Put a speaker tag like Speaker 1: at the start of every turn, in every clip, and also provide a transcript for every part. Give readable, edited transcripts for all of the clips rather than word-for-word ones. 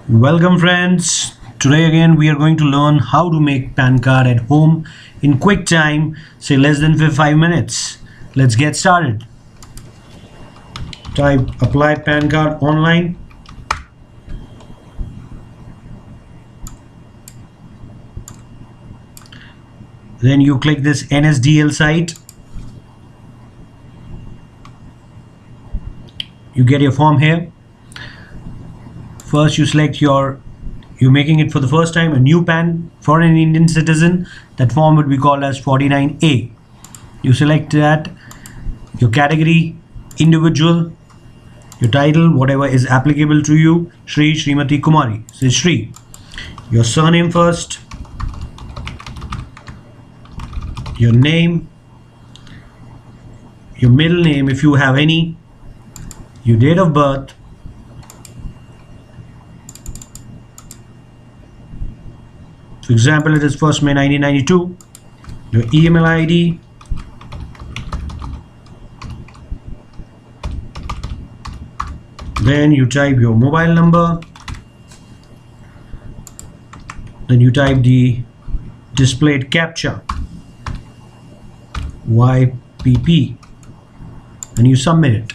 Speaker 1: Welcome friends. Today again we are going to learn how to make PAN card at home in quick time, say less than 5 minutes. Let's get started. Type apply PAN card online. Then you click this NSDL site. You get your form here. First you select you're making it for the first time, a new PAN for an Indian citizen. That form would be called as 49A. You select that, your category, individual, your title, whatever is applicable to you, Shri, Srimati, Kumari, say Shri. Your surname first, your name, your middle name if you have any, your date of birth, for example, it is 1st May 1992. Your email ID, then you type your mobile number, then you type the displayed captcha YPP and you submit it.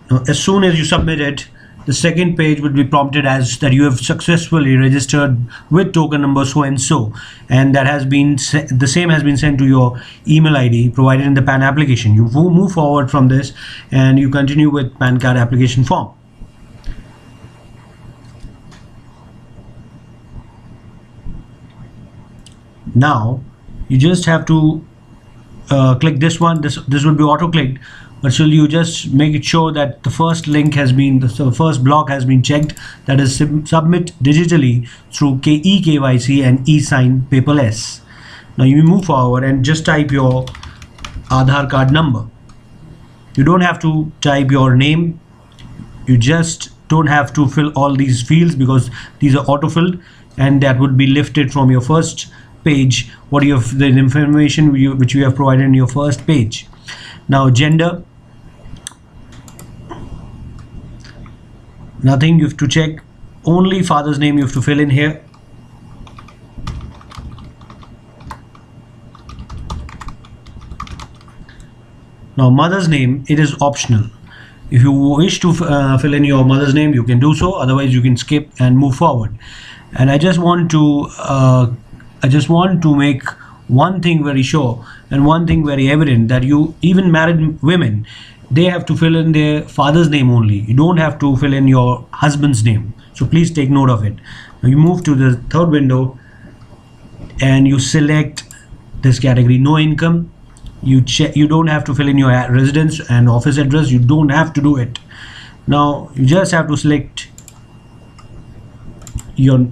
Speaker 1: Now as soon as you submit it, the second page would be prompted as that you have successfully registered with token number so and so, and that has been the same has been sent to your email ID provided in the PAN application. You move forward from this and you continue with PAN card application form. Now you just have to click this one. This will be auto clicked, but still you just make it sure that the first link has been, the first block has been checked, that is submit digitally through eKYC and e-sign paperless. Now you move forward and just type your Aadhaar card number. You don't have to type your name, you just don't have to fill all these fields because these are auto-filled, and that would be lifted from your first page, what you have, the information which you have provided in your first page. Now gender, nothing you have to check, only father's name you have to fill in here. Now mother's name, it is optional. If you wish to fill in your mother's name, you can do so, otherwise you can skip and move forward. And I just want to make one thing very sure and one thing very evident, that you, even married women, they have to fill in their father's name only. You don't have to fill in your husband's name, so please take note of it. Now you move to the third window and you select this category, no income. You don't have to fill in your residence and office address, you don't have to do it. Now you just have to select your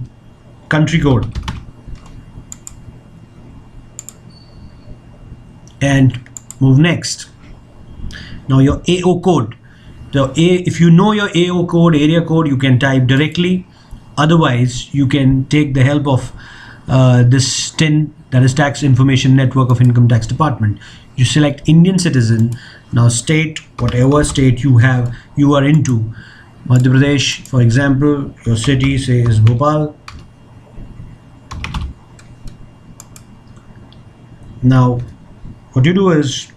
Speaker 1: country code and move next. Now your AO code, if you know your AO code, area code, you can type directly. Otherwise you can take the help of this TIN, that is Tax Information Network of Income Tax Department. You select Indian citizen. Now state, whatever state you are into. Madhya Pradesh, for example, your city says Bhopal. Now what you do is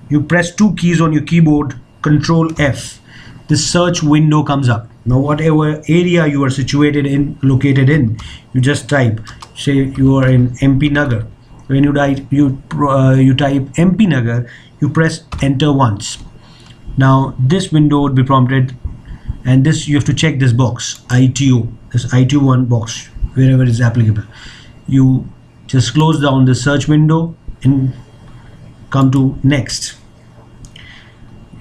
Speaker 1: you press two keys on your keyboard, Control F. This search window comes up. Now whatever area you are located in, you just type, say you are in MP Nagar. When you type MP Nagar, you press enter once. Now this window would be prompted, and this you have to check this box, ITO, this ITO1 box, wherever it is applicable. You just close down the search window and come to next.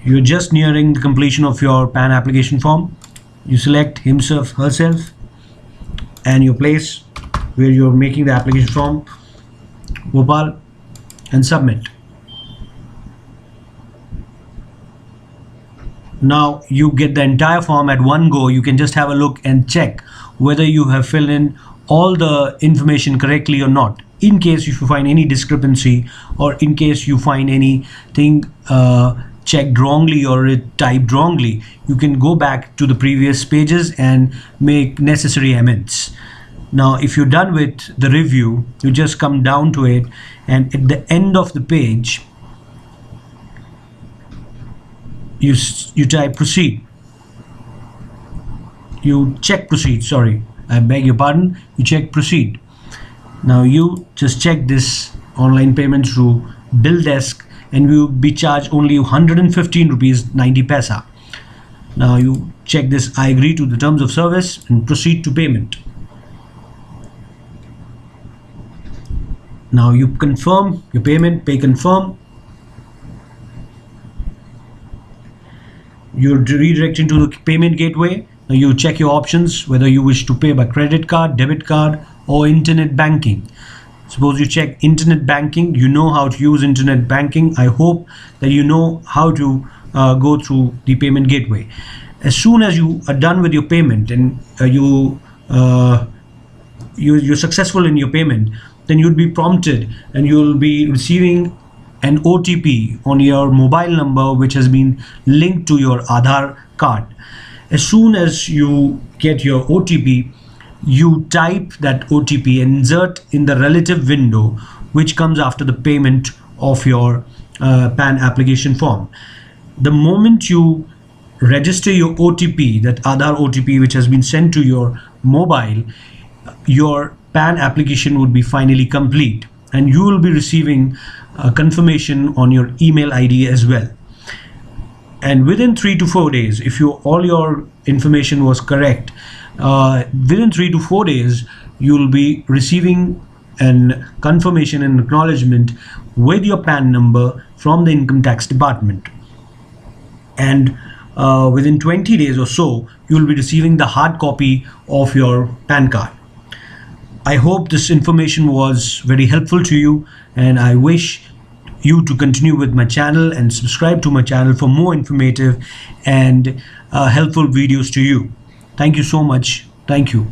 Speaker 1: You're just nearing the completion of your PAN application form. You select himself, herself, and your place where you're making the application form, Bhopal, and submit. Now you get the entire form at one go. You can just have a look and check whether you have filled in all the information correctly or not. In case if you find any discrepancy, or in case you find anything checked wrongly or it typed wrongly, you can go back to the previous pages and make necessary amends. Now, if you're done with the review, you just come down to it, and at the end of the page, you type proceed. You check proceed, sorry, I beg your pardon, you check proceed. Now you just check this online payment through Bill Desk, and we will be charged only 115 rupees 90 paisa. Now you check this, I agree to the terms of service, and proceed to payment. Now you confirm your payment, pay confirm. You're redirecting to the payment gateway. Now you check your options, whether you wish to pay by credit card, debit card, or internet banking. Suppose you check internet banking, you know how to use internet banking. I hope that you know how to go through the payment gateway. As soon as you are done with your payment and you're successful in your payment, then you'll be prompted and you'll be receiving an OTP on your mobile number which has been linked to your Aadhaar card. As soon as you get your OTP, you type that OTP and insert in the relative window which comes after the payment of your PAN application form. The moment you register your OTP, that Aadhaar OTP which has been sent to your mobile, your PAN application would be finally complete, and you will be receiving a confirmation on your email ID as well. And within 3 to 4 days, if all your information was correct, within 3 to 4 days you will be receiving an confirmation and acknowledgement with your PAN number from the income tax department. And within 20 days or so, you will be receiving the hard copy of your PAN card. I hope this information was very helpful to you, and I wish you to continue with my channel and subscribe to my channel for more informative and helpful videos to you. Thank you so much. Thank you.